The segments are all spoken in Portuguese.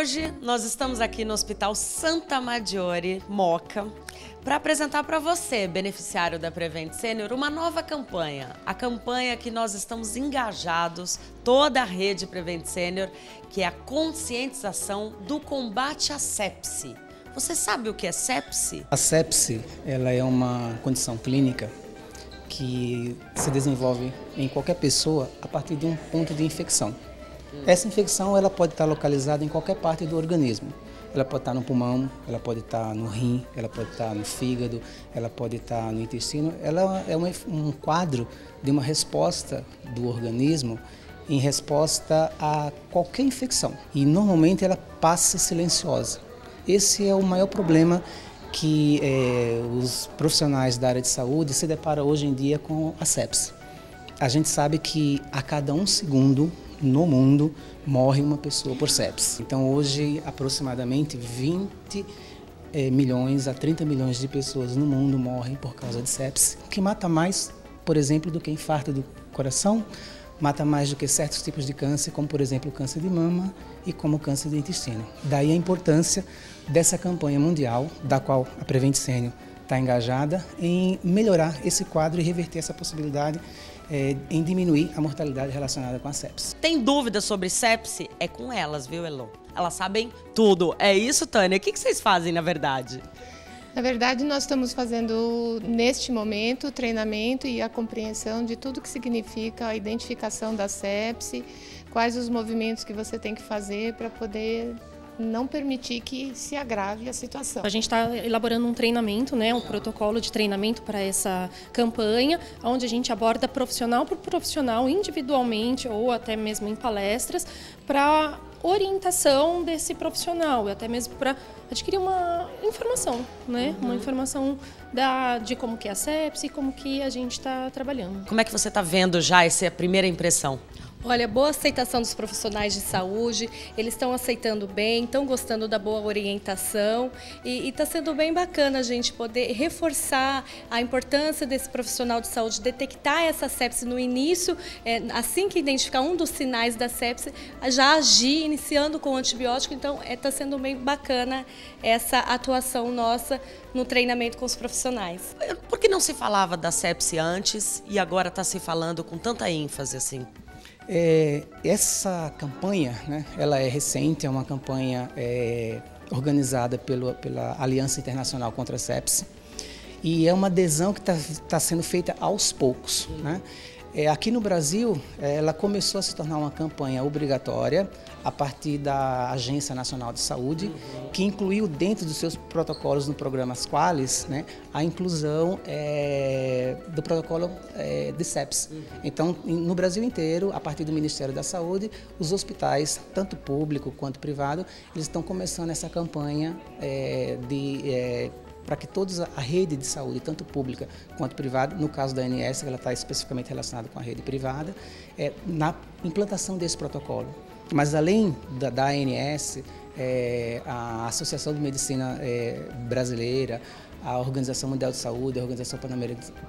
Hoje nós estamos aqui no Hospital Santa Maggiore, Moca, para apresentar para você, beneficiário da Prevent Senior, uma nova campanha. A campanha que nós estamos engajados, toda a rede Prevent Senior, que é a conscientização do combate à sepse. Você sabe o que é sepse? A sepse, ela é uma condição clínica que se desenvolve em qualquer pessoa a partir de um ponto de infecção. Essa infecção ela pode estar localizada em qualquer parte do organismo. Ela pode estar no pulmão, ela pode estar no rim, ela pode estar no fígado, ela pode estar no intestino. Ela é um quadro de uma resposta do organismo em resposta a qualquer infecção. E normalmente ela passa silenciosa. Esse é o maior problema que os profissionais da área de saúde se deparam hoje em dia com a sepse. A gente sabe que a cada 1 segundo no mundo morre uma pessoa por sepse. Então hoje aproximadamente 20 milhões a 30 milhões de pessoas no mundo morrem por causa de sepse, o que mata mais, por exemplo, do que infarto do coração, mata mais do que certos tipos de câncer, como por exemplo o câncer de mama e como o câncer do intestino. Daí a importância dessa campanha mundial, da qual a Prevent Senior está engajada em melhorar esse quadro e reverter essa possibilidade em diminuir a mortalidade relacionada com a sepse. Tem dúvidas sobre sepse? É com elas, viu, Elô? Elas sabem tudo. É isso, Tânia? O que vocês fazem, na verdade? Na verdade, nós estamos fazendo, neste momento, o treinamento e a compreensão de tudo que significa a identificação da sepse, quais os movimentos que você tem que fazer para poder não permitir que se agrave a situação. A gente está elaborando um treinamento, um protocolo de treinamento para essa campanha, onde a gente aborda profissional por profissional, individualmente ou até mesmo em palestras, para orientação desse profissional, até mesmo para adquirir uma informação, uma informação de como que é a sepse e como que a gente está trabalhando. Como é que você está vendo já essa primeira impressão? Olha, boa aceitação dos profissionais de saúde, eles estão aceitando bem, estão gostando da boa orientação e está sendo bem bacana a gente poder reforçar a importância desse profissional de saúde, detectar essa sepse no início, assim que identificar um dos sinais da sepse, já agir, iniciando com o antibiótico. Então, está sendo bem bacana essa atuação nossa no treinamento com os profissionais. Por que não se falava da sepse antes e agora está se falando com tanta ênfase assim? Essa campanha, ela é recente, é uma campanha organizada pela Aliança Internacional contra a Sepse e é uma adesão que está sendo feita aos poucos. Aqui no Brasil, ela começou a se tornar uma campanha obrigatória a partir da Agência Nacional de Saúde, que incluiu dentro dos seus protocolos no programa Qualis, a inclusão do protocolo de sepse. Então, no Brasil inteiro, a partir do Ministério da Saúde, os hospitais, tanto público quanto privado, eles estão começando essa campanha para que toda a rede de saúde, tanto pública quanto privada, no caso da ANS, ela está especificamente relacionada com a rede privada, na implantação desse protocolo. Mas além da ANS, a Associação de Medicina Brasileira, a Organização Mundial de Saúde, a Organização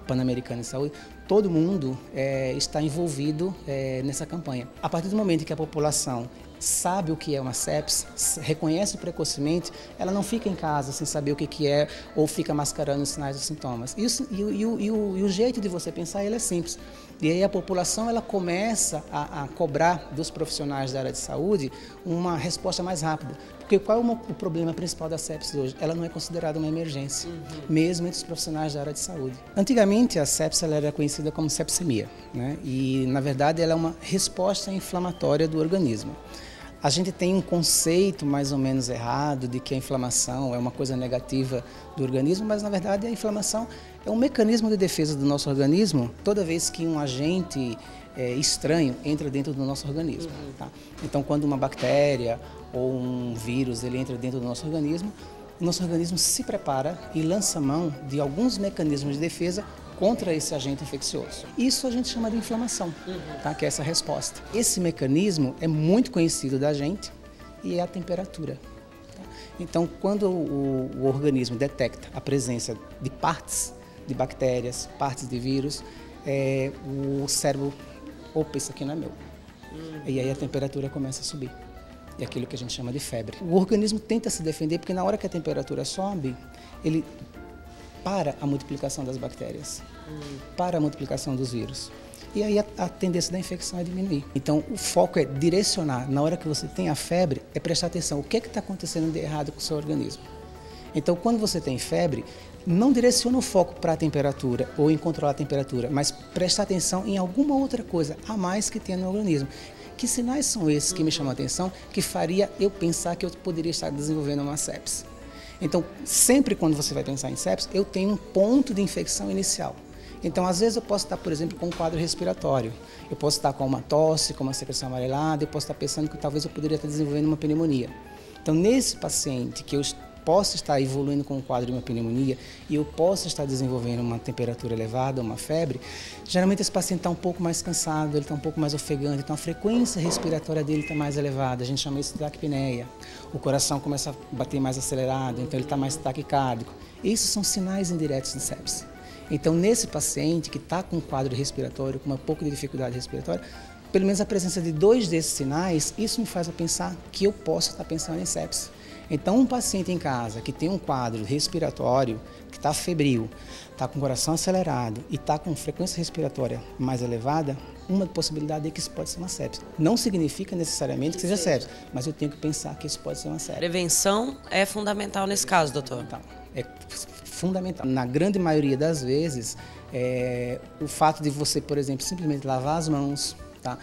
Pan-Americana de Saúde, todo mundo está envolvido nessa campanha. A partir do momento que a população sabe o que é uma sepse, reconhece precocemente, ela não fica em casa sem saber o que é ou fica mascarando os sinais e os sintomas. E o jeito de você pensar ele é simples. E aí a população ela começa a cobrar dos profissionais da área de saúde uma resposta mais rápida. Porque qual é o problema principal da sepse hoje? Ela não é considerada uma emergência, mesmo entre os profissionais da área de saúde. Antigamente a sepse ela era conhecida como sepsemia, e na verdade ela é uma resposta inflamatória do organismo. A gente tem um conceito mais ou menos errado de que a inflamação é uma coisa negativa do organismo, mas na verdade a inflamação é um mecanismo de defesa do nosso organismo toda vez que um agente estranho entra dentro do nosso organismo. Então, quando uma bactéria ou um vírus ele entra dentro do nosso organismo se prepara e lança mão de alguns mecanismos de defesa contra esse agente infeccioso. Isso a gente chama de inflamação, que é essa resposta. Esse mecanismo é muito conhecido da gente e é a temperatura. Então, quando o organismo detecta a presença de partes de bactérias, partes de vírus, o cérebro, opa, isso aqui não é meu. E aí a temperatura começa a subir. e aquilo que a gente chama de febre. O organismo tenta se defender porque na hora que a temperatura sobe, ele para a multiplicação das bactérias, para a multiplicação dos vírus. E aí a tendência da infecção é diminuir. Então, o foco é direcionar, na hora que você tem a febre, é prestar atenção, o que está acontecendo de errado com o seu organismo. Então, quando você tem febre, não direciona o foco para a temperatura ou em controlar a temperatura, mas prestar atenção em alguma outra coisa a mais que tenha no organismo. Que sinais são esses que me chamam a atenção, que faria eu pensar que eu poderia estar desenvolvendo uma sepse? Então, sempre quando você vai pensar em sepse, eu tenho um ponto de infecção inicial. Então, às vezes eu posso estar, por exemplo, com um quadro respiratório. Eu posso estar com uma tosse, com uma secreção amarelada, eu posso estar pensando que talvez eu poderia estar desenvolvendo uma pneumonia. Então, nesse paciente que eu posso estar evoluindo com um quadro de uma pneumonia e eu posso estar desenvolvendo uma temperatura elevada, uma febre, geralmente esse paciente está um pouco mais cansado, ele está um pouco mais ofegante, então a frequência respiratória dele está mais elevada, a gente chama isso de taquipneia. O coração começa a bater mais acelerado, então ele está mais taquicárdico. Isso são sinais indiretos de sepse. Então, nesse paciente que está com um quadro respiratório, com um pouco de dificuldade respiratória, pelo menos a presença de 2 desses sinais, isso me faz pensar que eu posso estar pensando em sepse. Então, um paciente em casa que tem um quadro respiratório, que está febril, está com o coração acelerado e está com frequência respiratória mais elevada, uma possibilidade é que isso pode ser uma sepse. Não significa necessariamente que seja sepse, mas eu tenho que pensar que isso pode ser uma sepse. Prevenção é fundamental nesse caso, doutor? É fundamental. Na grande maioria das vezes, o fato de você, por exemplo, simplesmente lavar as mãos, tá?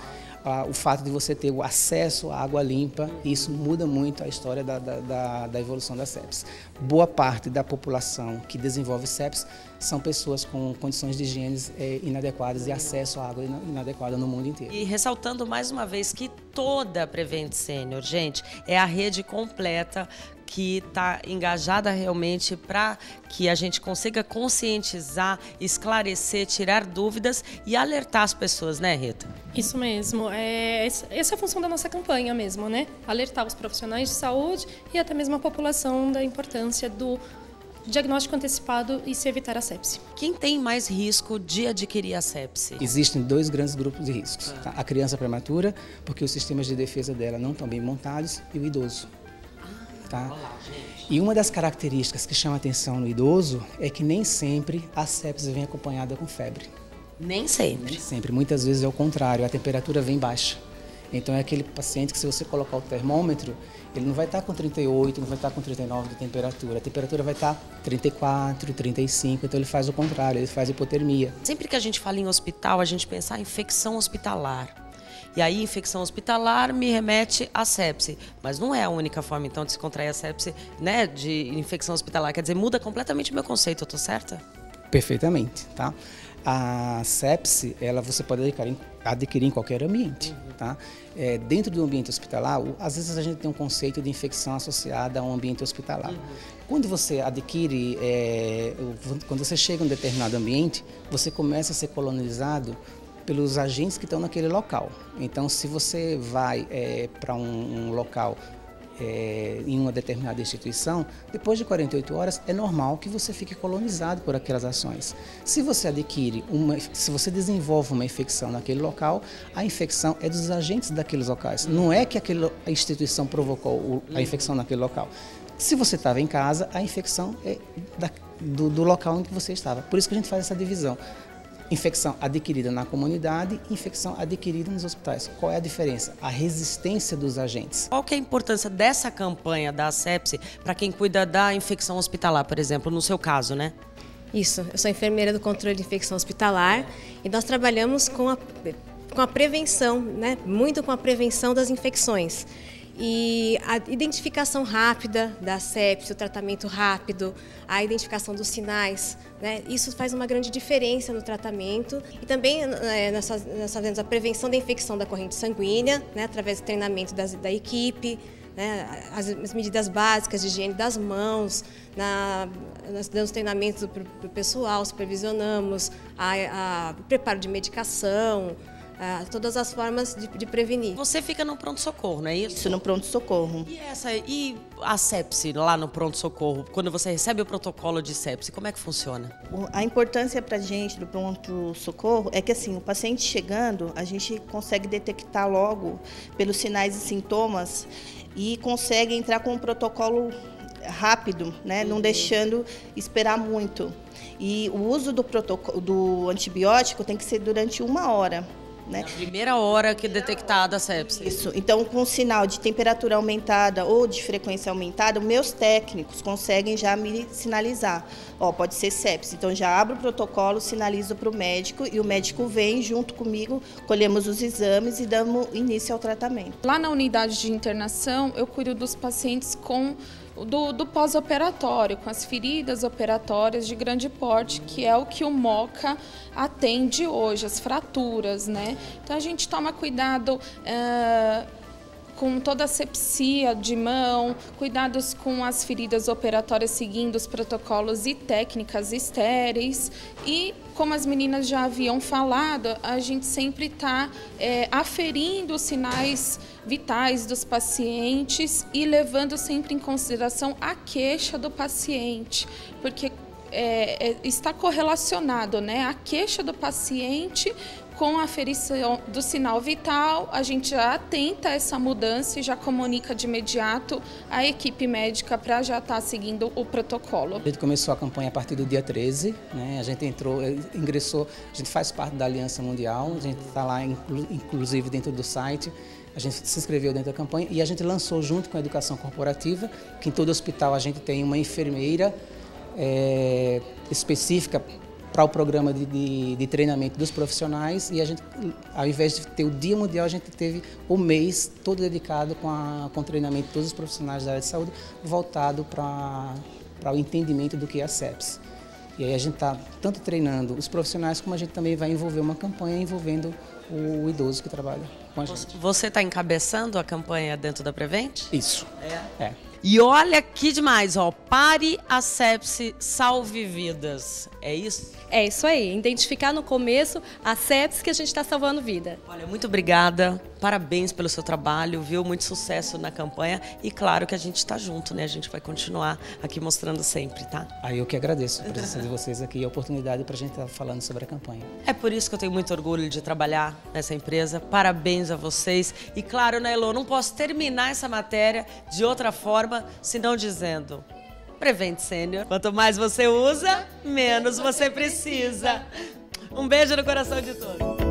O fato de você ter o acesso à água limpa, isso muda muito a história da evolução da sepse. Boa parte da população que desenvolve sepse são pessoas com condições de higiene inadequadas e acesso à água inadequada no mundo inteiro. E ressaltando mais uma vez que toda a Prevent Senior, gente, é a rede completa que está engajada realmente para que a gente consiga conscientizar, esclarecer, tirar dúvidas e alertar as pessoas, né, Rita? Isso mesmo. Essa é a função da nossa campanha mesmo, né? Alertar os profissionais de saúde e até mesmo a população da importância do diagnóstico antecipado e se evitar a sepse. Quem tem mais risco de adquirir a sepse? Existem 2 grandes grupos de riscos. Tá? A criança prematura, porque os sistemas de defesa dela não estão bem montados, e o idoso. Tá? E uma das características que chama atenção no idoso é que nem sempre a sepse vem acompanhada com febre. Nem sempre? Nem sempre. Muitas vezes é o contrário, a temperatura vem baixa. Então é aquele paciente que se você colocar o termômetro, ele não vai estar com 38, não vai estar com 39 de temperatura. A temperatura vai estar 34, 35, então ele faz o contrário, ele faz hipotermia. Sempre que a gente fala em hospital, a gente pensa em infecção hospitalar. E aí, infecção hospitalar me remete à sepse. Mas não é a única forma, então, de se contrair a sepse, né, de infecção hospitalar. Quer dizer, muda completamente o meu conceito, eu estou certa? Perfeitamente, tá? A sepse, você pode adquirir em qualquer ambiente, tá? Dentro do ambiente hospitalar, às vezes a gente tem um conceito de infecção associada a um ambiente hospitalar. Quando você adquire, quando você chega em um determinado ambiente, você começa a ser colonizado pelos agentes que estão naquele local. Então, se você vai para um local em uma determinada instituição, depois de 48 horas é normal que você fique colonizado por aquelas ações. Se você se você desenvolve uma infecção naquele local, a infecção é dos agentes daqueles locais. Não é que a instituição provocou a infecção naquele local. Se você estava em casa, a infecção é do local em que você estava. Por isso que a gente faz essa divisão. Infecção adquirida na comunidade e infecção adquirida nos hospitais. Qual é a diferença? A resistência dos agentes. Qual que é a importância dessa campanha da sepse para quem cuida da infecção hospitalar, por exemplo, no seu caso, né? Isso, eu sou enfermeira do controle de infecção hospitalar e nós trabalhamos com a prevenção, né? Muito com a prevenção das infecções. E a identificação rápida da sepse, o tratamento rápido, a identificação dos sinais, né? Isso faz uma grande diferença no tratamento. E também nós fazemos a prevenção da infecção da corrente sanguínea, né? Através do treinamento da equipe, né? As medidas básicas de higiene das mãos, nós damos treinamentos para o pessoal, supervisionamos o preparo de medicação, todas as formas de prevenir. Você fica no pronto-socorro, não é isso? Isso, no pronto-socorro. E a sepse lá no pronto-socorro? Quando você recebe o protocolo de sepse, como é que funciona? A importância para a gente do pronto-socorro é que assim, o paciente chegando, a gente consegue detectar logo pelos sinais e sintomas e consegue entrar com um protocolo rápido, né? Não deixando esperar muito. E o uso do antibiótico tem que ser durante 1 hora. Né? Na primeira hora que detectada a sepse. Isso. Então, com sinal de temperatura aumentada ou de frequência aumentada, meus técnicos conseguem já me sinalizar. Pode ser sepse. Então, já abro o protocolo, sinalizo para o médico e o médico vem junto comigo, colhemos os exames e damos início ao tratamento. Lá na unidade de internação, eu cuido dos pacientes do pós-operatório, com as feridas operatórias de grande porte, que é o que o MOCA atende hoje, as fraturas, né? Então a gente toma cuidado com toda a asepsia de mão, cuidados com as feridas operatórias seguindo os protocolos e técnicas estéreis e, como as meninas já haviam falado, a gente sempre está aferindo os sinais vitais dos pacientes e levando sempre em consideração a queixa do paciente, porque está correlacionado, né, a queixa do paciente com a aferição do sinal vital. A gente já atenta a essa mudança e já comunica de imediato a equipe médica para já estar seguindo o protocolo. A gente começou a campanha a partir do dia 13, né? A gente ingressou, a gente faz parte da Aliança Mundial, a gente está lá inclusive dentro do site. A gente se inscreveu dentro da campanha e a gente lançou junto com a educação corporativa, que em todo hospital a gente tem uma enfermeira específica para o programa de treinamento dos profissionais e a gente, ao invés de ter o Dia Mundial, a gente teve o mês todo dedicado com o treinamento de todos os profissionais da área de saúde, voltado para o entendimento do que é a sepse. E aí a gente está tanto treinando os profissionais, como a gente também vai envolver uma campanha envolvendo o idoso que trabalha com a gente. Você está encabeçando a campanha dentro da Prevent? Isso. É. E olha que demais, pare a sepse, salve vidas. É isso? É isso aí, identificar no começo a sepse que a gente está salvando vida. Olha, muito obrigada, parabéns pelo seu trabalho, viu? Muito sucesso na campanha e claro que a gente está junto, né? A gente vai continuar aqui mostrando sempre, tá? Aí eu que agradeço a presença de vocês aqui e a oportunidade para a gente estar falando sobre a campanha. É por isso que eu tenho muito orgulho de trabalhar nessa empresa, parabéns a vocês. E claro, né, Elô, não posso terminar essa matéria de outra forma, senão dizendo... Prevent Senior. Quanto mais você usa, menos você precisa. Um beijo no coração de todos.